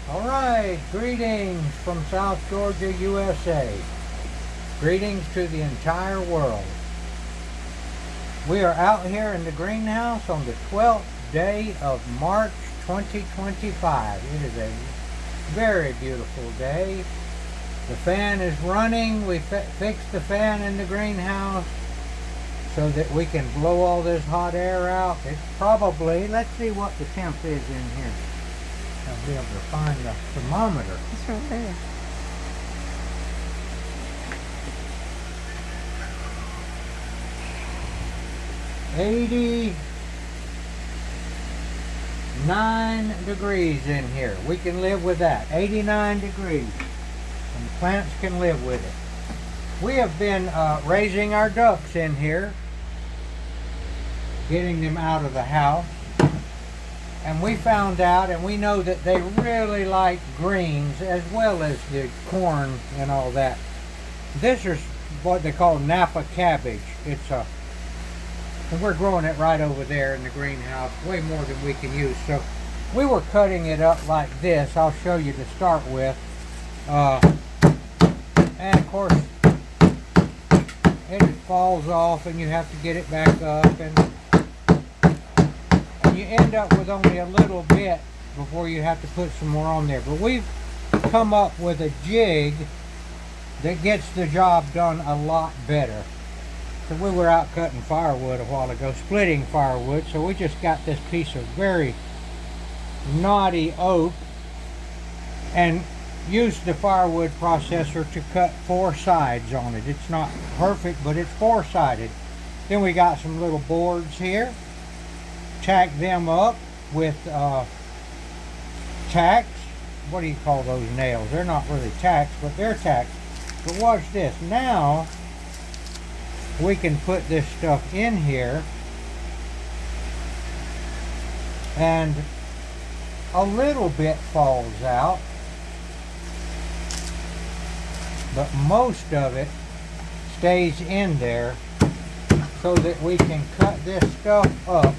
Alright, greetings from South Georgia, USA. Greetings to the entire world. We are out here in the greenhouse on the 12th day of March 2025. It is a very beautiful day. The fan is running. We fixed the fan in the greenhouse so that we can blow all this hot air out. It's probably, let's see what the temp is in here. I'll be able to find the thermometer. It's right there. $89 in here. We can live with that. 89 degrees. And plants can live with it. We have been raising our ducks in here, getting them out of the house. And we found out, and we know that they really like greens as well as the corn and all that. This is what they call Napa cabbage. And we're growing it right over there in the greenhouse, way more than we can use. So we were cutting it up like this. I'll show you to start with. And of course, it falls off and you have to get it back up. And you end up with only a little bit before you have to put some more on there. But we've come up with a jig that gets the job done a lot better. So we were out cutting firewood a while ago, splitting firewood. So we just got this piece of very knotty oak and used the firewood processor to cut 4 sides on it. It's not perfect, but it's 4-sided. Then we got some little boards here. Tack them up with tacks. What do you call those nails? They're not really tacks, but they're tacks. But watch this. Now we can put this stuff in here, and a little bit falls out, but most of it stays in there so that we can cut this stuff up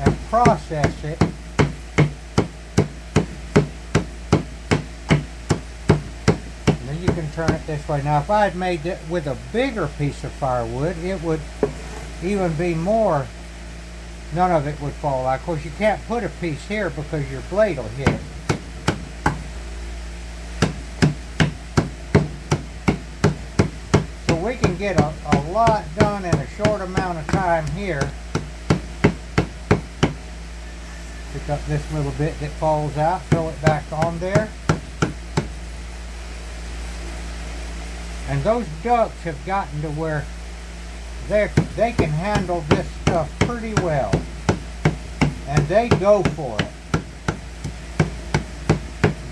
and process it. And then you can turn it this way. Now if I had made it with a bigger piece of firewood, it would even be more, none of it would fall out. Of course you can't put a piece here because your blade will hit it. So we can get a lot done in a short amount of time here. Pick up this little bit that falls out, throw it back on there. And those ducks have gotten to where they can handle this stuff pretty well. And they go for it.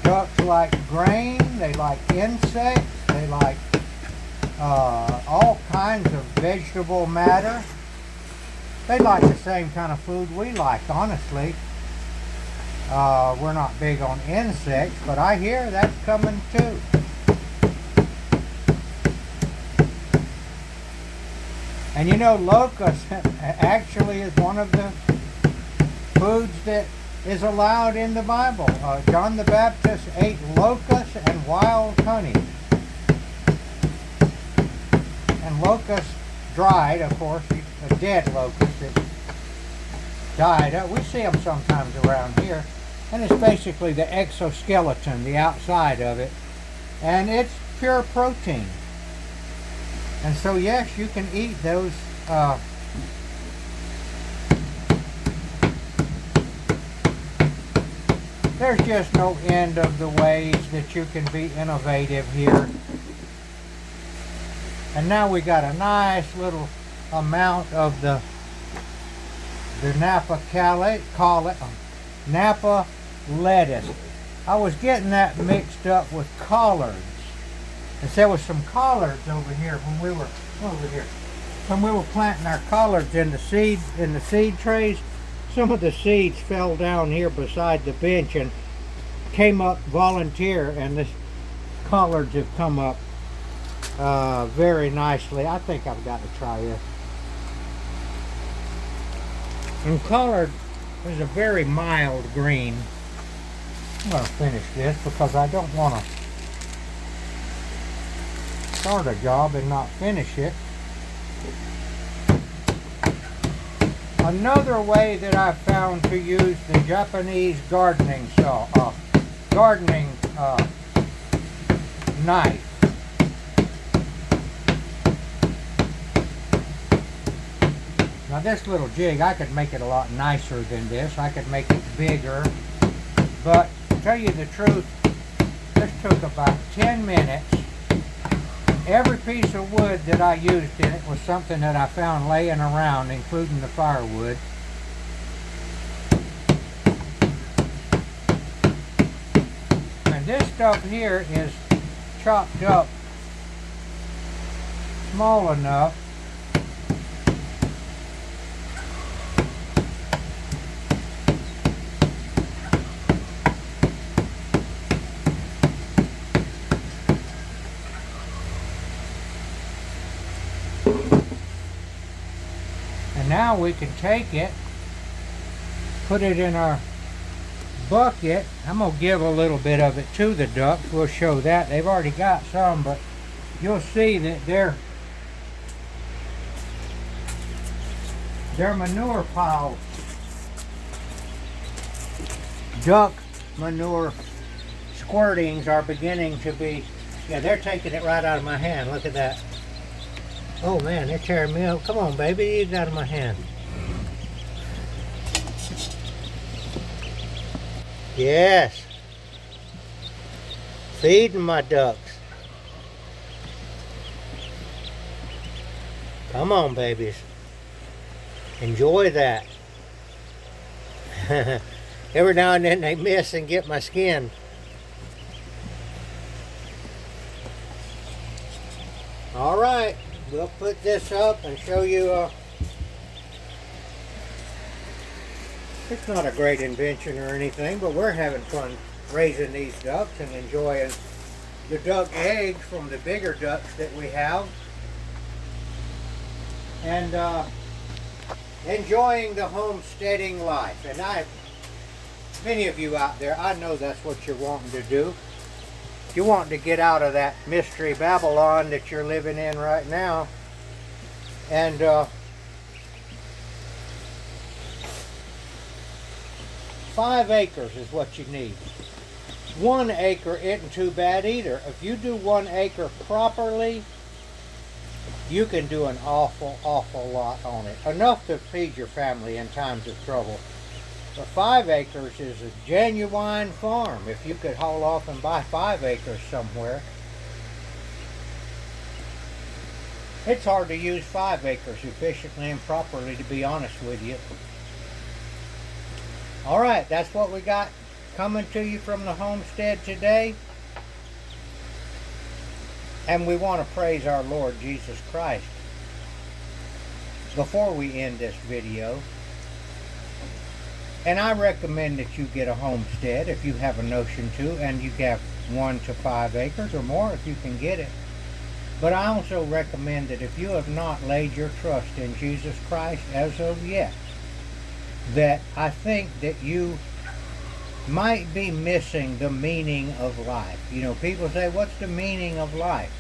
Ducks like grain, they like insects, they like all kinds of vegetable matter. They like the same kind of food we like, honestly. We're not big on insects, but I hear that's coming too. And you know, locust actually is one of the foods that is allowed in the Bible. John the Baptist ate locusts and wild honey. And locusts dried, of course, a dead locust that died. We see them sometimes around here. And it's basically the exoskeleton, the outside of it. And it's pure protein. And so yes, you can eat those there's just no end of the ways that you can be innovative here. And now we got a nice little amount of the Napa Napa lettuce. I was getting that mixed up with collards. And there was some collards over here when we were planting our collards in the seed trays. Some of the seeds fell down here beside the bench and came up volunteer, and this collards have come up very nicely. I think I've got to try this. And collard This is a very mild green. I'm going to finish this because I don't want to start a job and not finish it. Another way that I've found to use the Japanese gardening saw, knife. Now this little jig, I could make it a lot nicer than this. I could make it bigger. But to tell you the truth, this took about 10 minutes. Every piece of wood that I used in it was something that I found laying around, including the firewood. And this stuff here is chopped up small enough now we can take it, put it in our bucket. I'm going to give a little bit of it to the ducks. We'll show that. They've already got some, but you'll see that their manure pile, duck manure squirtings are beginning to be, yeah, they're taking it right out of my hand. Look at that. Oh man, they're tearing me up. Come on, baby, eat it out of my hand. Yes. Feeding my ducks. Come on, babies. Enjoy that. Every now and then they miss and get my skin. All right. We'll put this up and show you, it's not a great invention or anything, but we're having fun raising these ducks and enjoying the duck eggs from the bigger ducks that we have. And enjoying the homesteading life. And many of you out there, I know that's what you're wanting to do. You want to get out of that mystery Babylon that you're living in right now. And 5 acres is what you need. 1 acre isn't too bad either. If you do 1 acre properly, you can do an awful lot on it. Enough to feed your family in times of trouble. But 5 acres is a genuine farm. If you could haul off and buy 5 acres somewhere, it's hard to use 5 acres efficiently and properly, to be honest with you. Alright, that's what we got coming to you from the homestead today. And we want to praise our Lord Jesus Christ before we end this video. And I recommend that you get a homestead if you have a notion to, and you have 1 to 5 acres or more if you can get it. But I also recommend that if you have not laid your trust in Jesus Christ as of yet, that I think that you might be missing the meaning of life. You know, people say, what's the meaning of life?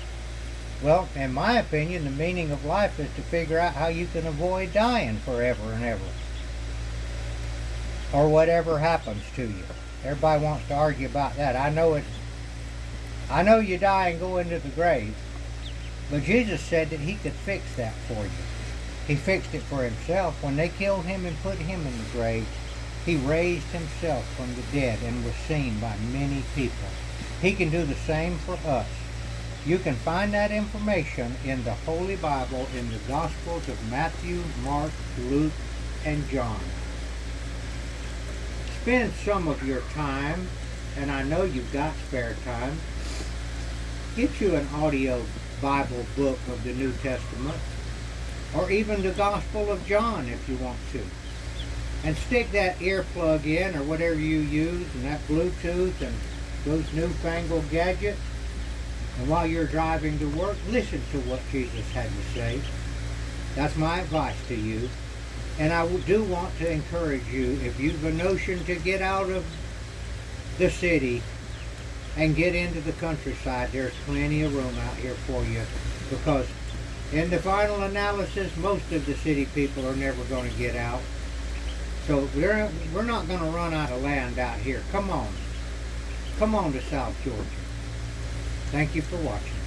Well, in my opinion, the meaning of life is to figure out how you can avoid dying forever and ever. Or whatever happens to you. Everybody wants to argue about that. I know you die and go into the grave. But Jesus said that he could fix that for you. He fixed it for himself. When they killed him and put him in the grave, he raised himself from the dead and was seen by many people. He can do the same for us. You can find that information in the Holy Bible in the Gospels of Matthew, Mark, Luke, and John. Spend some of your time, and I know you've got spare time, get you an audio Bible book of the New Testament, or even the Gospel of John if you want to, and stick that earplug in or whatever you use, and that Bluetooth and those newfangled gadgets, and while you're driving to work, listen to what Jesus had to say. That's my advice to you. And I do want to encourage you, if you've a notion to get out of the city and get into the countryside, there's plenty of room out here for you, because in the final analysis, most of the city people are never going to get out. So we're not going to run out of land out here. Come on. Come on to South Georgia. Thank you for watching.